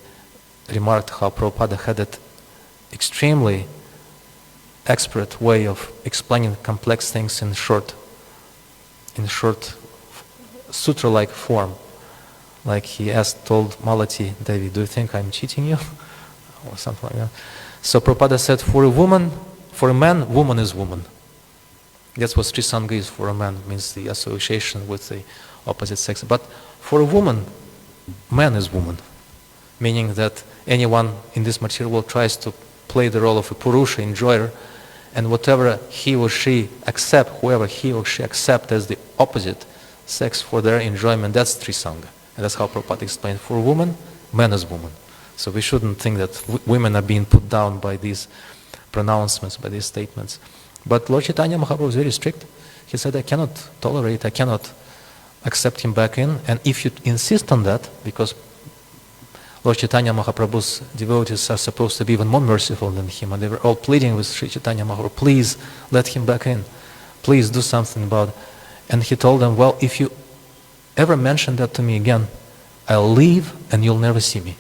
remarked how Prabhupada had it extremely expert way of explaining complex things in short sutra-like form. Like he told Malati Devi, do you think I'm cheating you? Or something like that. So Prabhupada said, for a man, woman is woman. That's what Sri Sangha is for a man, means the association with the opposite sex. But for a woman, man is woman. Meaning that anyone in this material world tries to play the role of a Purusha, enjoyer, and whatever he or she accept, whoever he or she accept as the opposite sex for their enjoyment, that's Sri Sangha. And that's how Prabhupada explained. For a woman, man is woman. So we shouldn't think that women are being put down by these pronouncements, by these statements. But Lord Chaitanya Mahaprabhu was very strict. He said, I cannot accept him back in. And if you insist on that, because Lord Chaitanya Mahaprabhu's devotees are supposed to be even more merciful than him, and they were all pleading with Sri Chaitanya Mahaprabhu, please let him back in. Please do something about it. And he told them, well, if you ever mention that to me again, I'll leave and you'll never see me.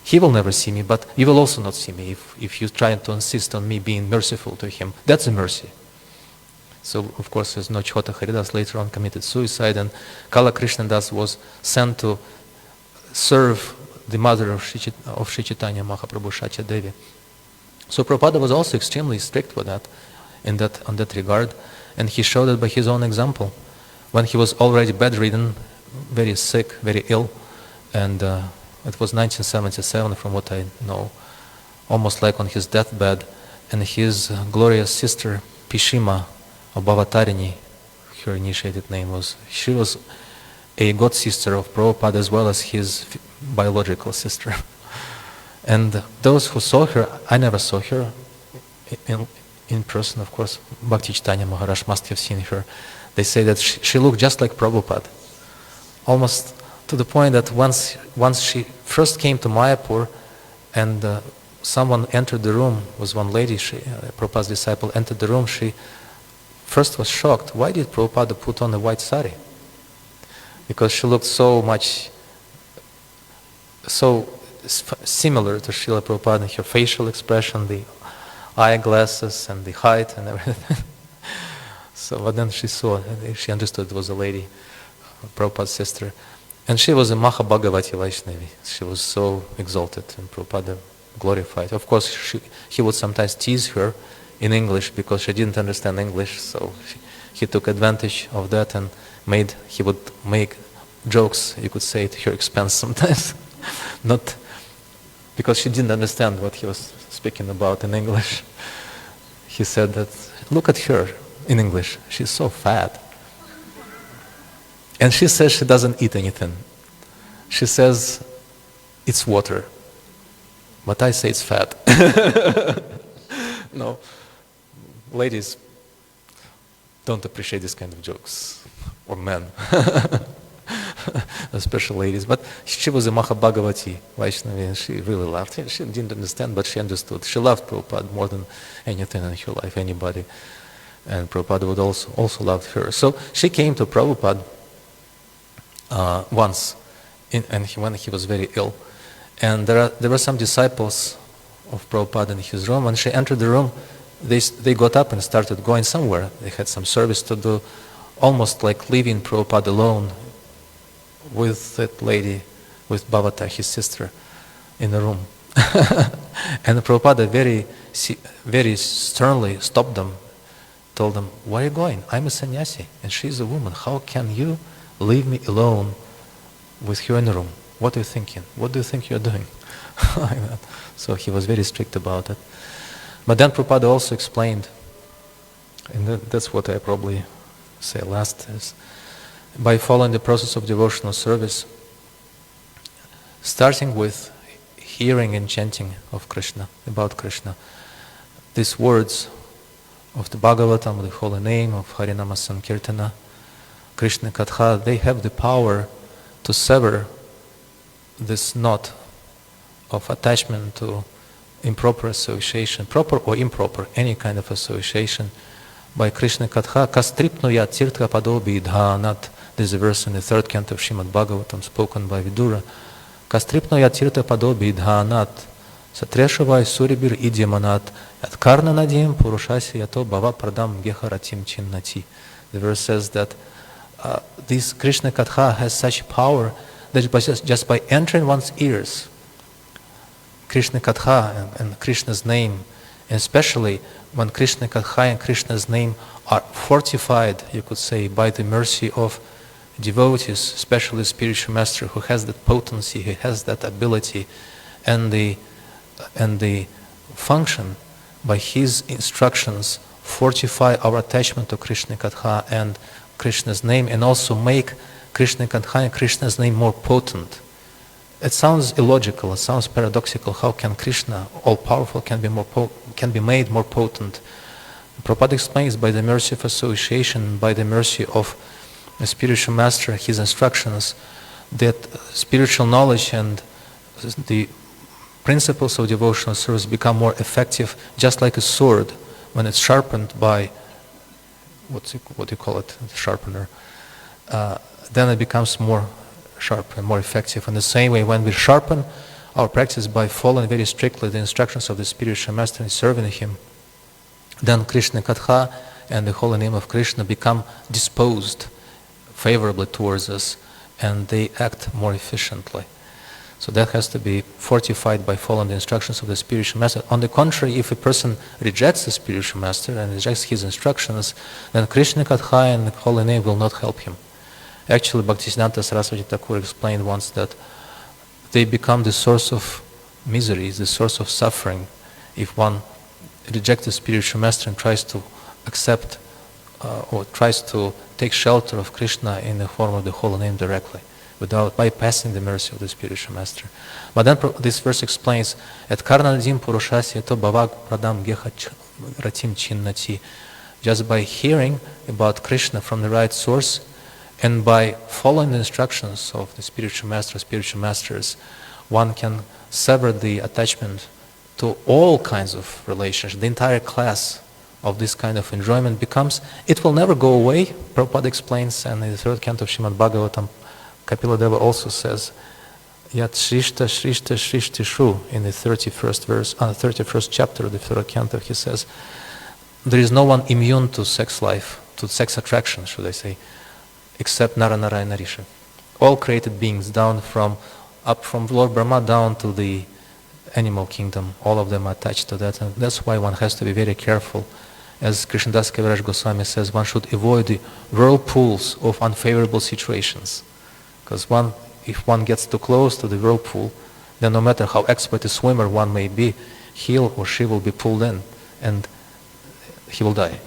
He will never see me, but you will also not see me if you try to insist on me being merciful to him. That's a mercy. So, of course, there's no Chhota Haridas later on committed suicide, and Kala Krishnadas was sent to serve the mother of Sri Chaitanya Mahaprabhu, Shatya Devi. So Prabhupada was also extremely strict with that, on that regard, and he showed it by his own example. When he was already bedridden, very sick, very ill, and it was 1977 from what I know, almost like on his deathbed, and his glorious sister Pishima of Bhavatarini, her initiated name was, she was a god sister of Prabhupada as well as his biological sister. And those who saw her, I never saw her in person, of course. Bhakti Chaitanya Maharaj must have seen her. They say that she looked just like Prabhupada, almost to the point that once she first came to Mayapur, and someone entered the room, was one lady, Prabhupada's disciple, entered the room, she first was shocked. Why did Prabhupada put on a white sari? Because she looked so similar to Srila Prabhupada, her facial expression, the eyeglasses and the height and everything. But then she understood it was a lady, Prabhupada's sister. And she was a Mahabhagavati Vaishnavi. She was so exalted and Prabhupada glorified. Of course, he would sometimes tease her in English because she didn't understand English, so he took advantage of that and he would make jokes, you could say, at her expense sometimes. Not because she didn't understand what he was speaking about in English. He said that, look at her in English, she's so fat. And she says she doesn't eat anything. She says it's water. But I say it's fat. No, ladies don't appreciate this kind of jokes, or men, especially ladies. But she was a Mahabhagavati Vaishnavi, and she really loved him. She didn't understand, but she understood. She loved Prabhupada more than anything in her life, anybody. And Prabhupada would also loved her. So she came to Prabhupada once, when he was very ill. And there were some disciples of Prabhupada in his room. When she entered the room, they got up and started going somewhere. They had some service to do, almost like leaving Prabhupada alone with that lady, with Bhavata, his sister, in the room. And Prabhupada very sternly stopped them, told them, where are you going? I'm a sannyasi and she's a woman. How can you leave me alone with her in the room? What are you thinking? What do you think you're doing? Like that. So he was very strict about it. But then Prabhupada also explained, and that's what I probably say last, is by following the process of devotional service, starting with hearing and chanting of Krishna, about Krishna, these words of the Bhagavatam, the holy name of Harinama Sankirtana, Krishna Katha, they have the power to sever this knot of attachment to improper association, proper or improper, any kind of association. By Krishna Katha, Kastripnuya Tirtha Padobi Dhanat. This is a verse in the 3rd canto of Srimad Bhagavatam spoken by Vidura. Kastripnuya Tirtha Padobi Dhanat Satreshava suribir idyamanat at karna nadim purushasi yato bhava pradam geharatim chinnati. The verse says that this Krishna Katha has such power that just by entering one's ears, Krishna Katha and Krishna's name, and especially when Krishna Katha and Krishna's name are fortified, you could say, by the mercy of devotees, especially spiritual master who has that potency, who has that ability, and the function by his instructions fortify our attachment to Krishna Katha and Krishna's name, and also make Krishna Katha and Krishna's name more potent. It sounds illogical, it sounds paradoxical. How can Krishna, all-powerful, can be made more potent? Prabhupada explains by the mercy of association, by the mercy of a spiritual master, his instructions, that spiritual knowledge and the principles of devotional service become more effective, just like a sword when it's sharpened by what do you call it, the sharpener. Then it becomes more sharp and more effective. In the same way, when we sharpen our practice by following very strictly the instructions of the spiritual master and serving him, then Krishna Katha and the holy name of Krishna become disposed favorably towards us, and they act more efficiently. So that has to be fortified by following the instructions of the spiritual master. On the contrary, if a person rejects the spiritual master and rejects his instructions, then Krishna Katha and the holy name will not help him. Actually, Bhaktisiddhanta Saraswati Thakur explained once that they become the source of misery, the source of suffering, if one rejects the spiritual master and tries to accept or tries to take shelter of Krishna in the form of the holy name directly, without bypassing the mercy of the spiritual master. But then this verse explains, "Et karnadim purushasya to bhavag pradam geha ratim chinnati." Just by hearing about Krishna from the right source, and by following the instructions of the spiritual masters, one can sever the attachment to all kinds of relationships. The entire class of this kind of enjoyment becomes, it will never go away. Prabhupada explains, and in the third canto of Srimad Bhagavatam, Kapila Deva also says, Yat Shrishta Shrishta Shrishtishu, in the 31st chapter of the third canto, he says, there is no one immune to sex life, to sex attraction, should I say, except Nara Narayana Rishi. All created beings, up from Lord Brahma down to the animal kingdom, all of them are attached to that, and that's why one has to be very careful. As Krishnadas Kaviraj Goswami says, one should avoid the whirlpools of unfavorable situations, because if one gets too close to the whirlpool, then no matter how expert a swimmer one may be, he or she will be pulled in and he will die.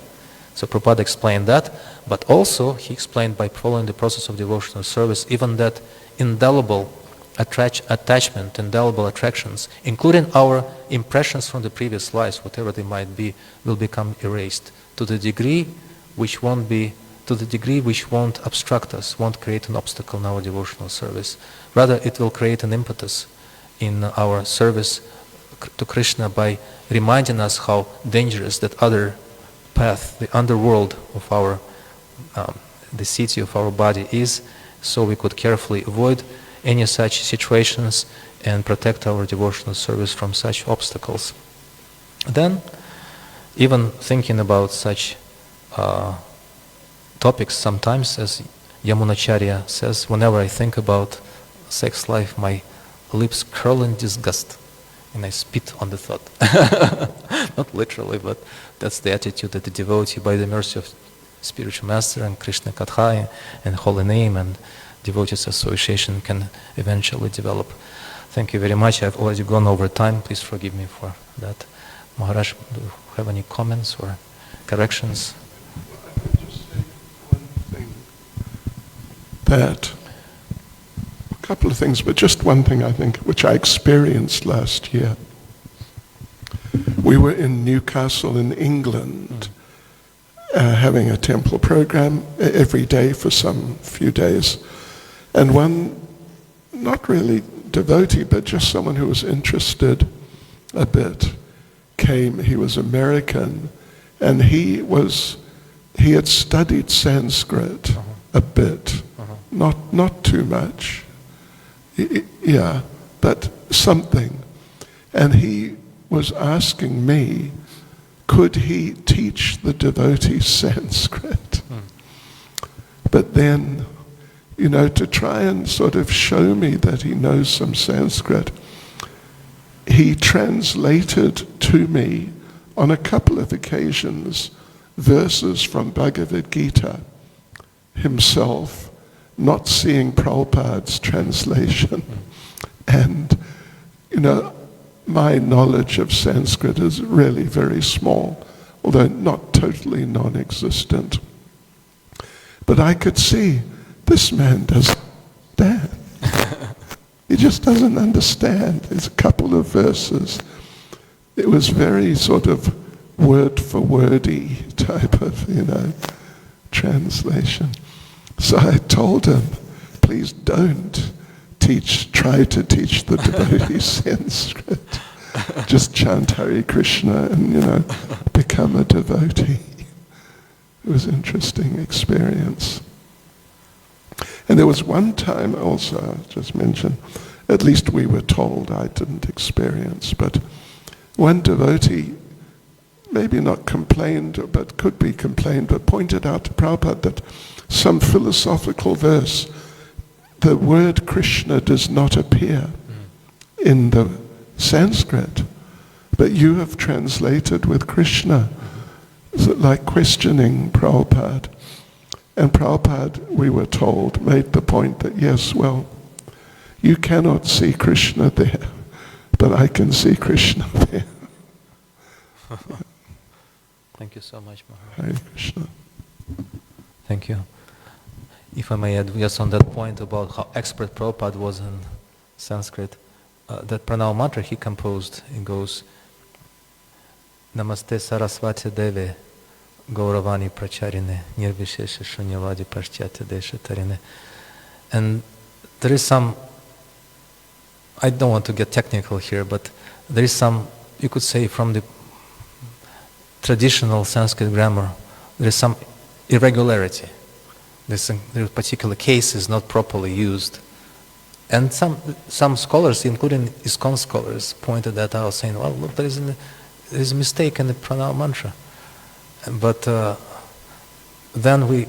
So Prabhupada explained that, but also he explained by following the process of devotional service, even that indelible attachment, indelible attractions, including our impressions from the previous lives, whatever they might be, will become erased to the degree which won't obstruct us, won't create an obstacle in our devotional service. Rather, it will create an impetus in our service to Krishna by reminding us how dangerous that other path, the underworld of our, the city of our body is, so we could carefully avoid any such situations and protect our devotional service from such obstacles. Then, even thinking about such topics sometimes, as Yamunacharya says, whenever I think about sex life, my lips curl in disgust and I spit on the thought. Not literally, but that's the attitude that the devotee, by the mercy of spiritual master and Krishna Katha and holy name and devotees association, can eventually develop. Thank you very much. I've already gone over time. Please forgive me for that. Maharaj, do you have any comments or corrections? I'll just say one thing. A couple of things, but just one thing, I think, which I experienced last year. We were in Newcastle in England, having a temple program every day for some few days. And one, not really devotee, but just someone who was interested a bit, came. He was American, and he had studied Sanskrit a bit, not too much, yeah, but something. And he was asking me, could he teach the devotees Sanskrit? But then, to try and sort of show me that he knows some Sanskrit, he translated to me on a couple of occasions verses from Bhagavad Gita himself, not seeing Prabhupada's translation. And, my knowledge of Sanskrit is really very small, although not totally non-existent. But I could see, this man doesn't understand. He just doesn't understand. There's a couple of verses. It was very sort of word for wordy type of, translation. So I told him, please don't try to teach the devotees Sanskrit. Just chant Hare Krishna and, become a devotee. It was an interesting experience. And there was one time also, I'll just mention, at least we were told, I didn't experience, but one devotee, maybe not complained, but could be complained, but pointed out to Prabhupada that some philosophical verse, the word Krishna does not appear in the Sanskrit, but you have translated with Krishna. Is it like questioning Prabhupada? And Prabhupada, we were told, made the point that yes, well, you cannot see Krishna there, but I can see Krishna there. Thank you so much, Maharaj. Hare Krishna. Thank you. If I may add just on that point about how expert Prabhupada was in Sanskrit, that pranava mantra he composed, it goes, Namaste Saraswati Deve, Gauravani Pracharine, Nirvishesha Shunyavadi Paschatya Desha Tarine. And there is some, I don't want to get technical here, but there is some, you could say from the traditional Sanskrit grammar, there is some irregularity. This particular case is not properly used. And some scholars, including ISKCON scholars, pointed that out, saying, well, look, there is a mistake in the pranava mantra. But then we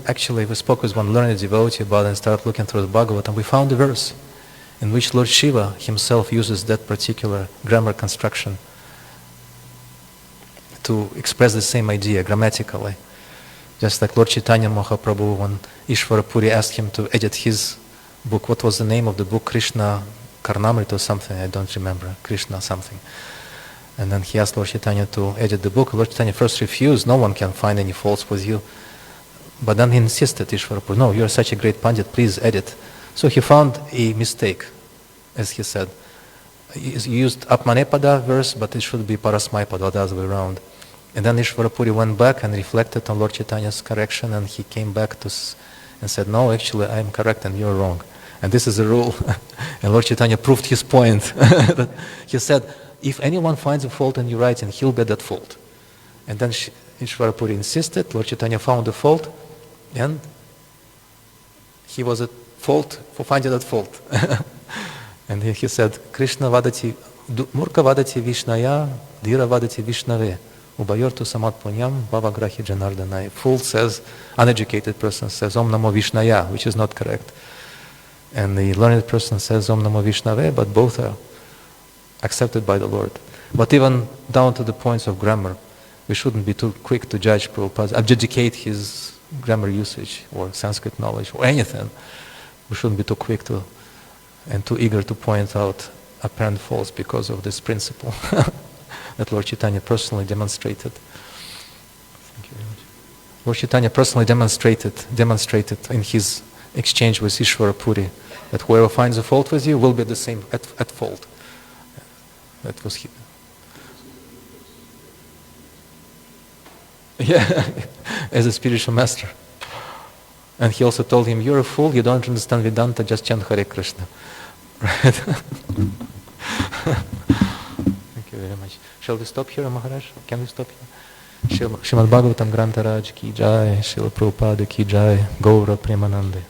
spoke with one learned devotee about it and started looking through the Bhagavatam, and we found a verse in which Lord Shiva himself uses that particular grammar construction to express the same idea grammatically. Just like Lord Chaitanya Mahaprabhu, when Ishvara Puri asked him to edit his book, what was the name of the book? Krishna Karnamrita or something, I don't remember, Krishna something. And then he asked Lord Chaitanya to edit the book. Lord Chaitanya first refused, no one can find any faults with you. But then he insisted, Ishvara Puri, no, you are such a great Pandit, please edit. So he found a mistake, as he said. He used Apmanepada verse, but it should be Parasmaipada, the other way around. And then Ishvara Puri went back and reflected on Lord Chaitanya's correction, and he came back and said, no, actually I am correct and you're wrong. And this is a rule. And Lord Chaitanya proved his point. He said, if anyone finds a fault in your writing, he'll bear that fault. And then Ishvara Puri insisted, Lord Chaitanya found the fault, and he was at fault for finding that fault. And he said, Krishna vadati, Murka vadati Vishnaya, Dhira vadati Vishnave. Ubayortu samat punyam bhavagrahi janardana. Fool says, uneducated person says, Om Namo Vishnaya, which is not correct. And the learned person says, Om Namo Vishnave, but both are accepted by the Lord. But even down to the points of grammar, we shouldn't be too quick to judge Prabhupada, abdicate his grammar usage or Sanskrit knowledge or anything. We shouldn't be too quick and too eager to point out apparent faults because of this principle that Lord Chaitanya personally demonstrated. Thank you very much. Lord Chaitanya personally demonstrated in his exchange with Ishvara Puri that whoever finds a fault with you will be the same at fault. That was he. Yeah, as a spiritual master. And he also told him, you're a fool, you don't understand Vedanta, just chant Hare Krishna. Right? Thank you very much. Shall we stop here, Maharaj? Can we stop here? Srimad Bhagavatam Grantaraj ki jai, Srila Prabhupada ki jai, Gaura Premanande.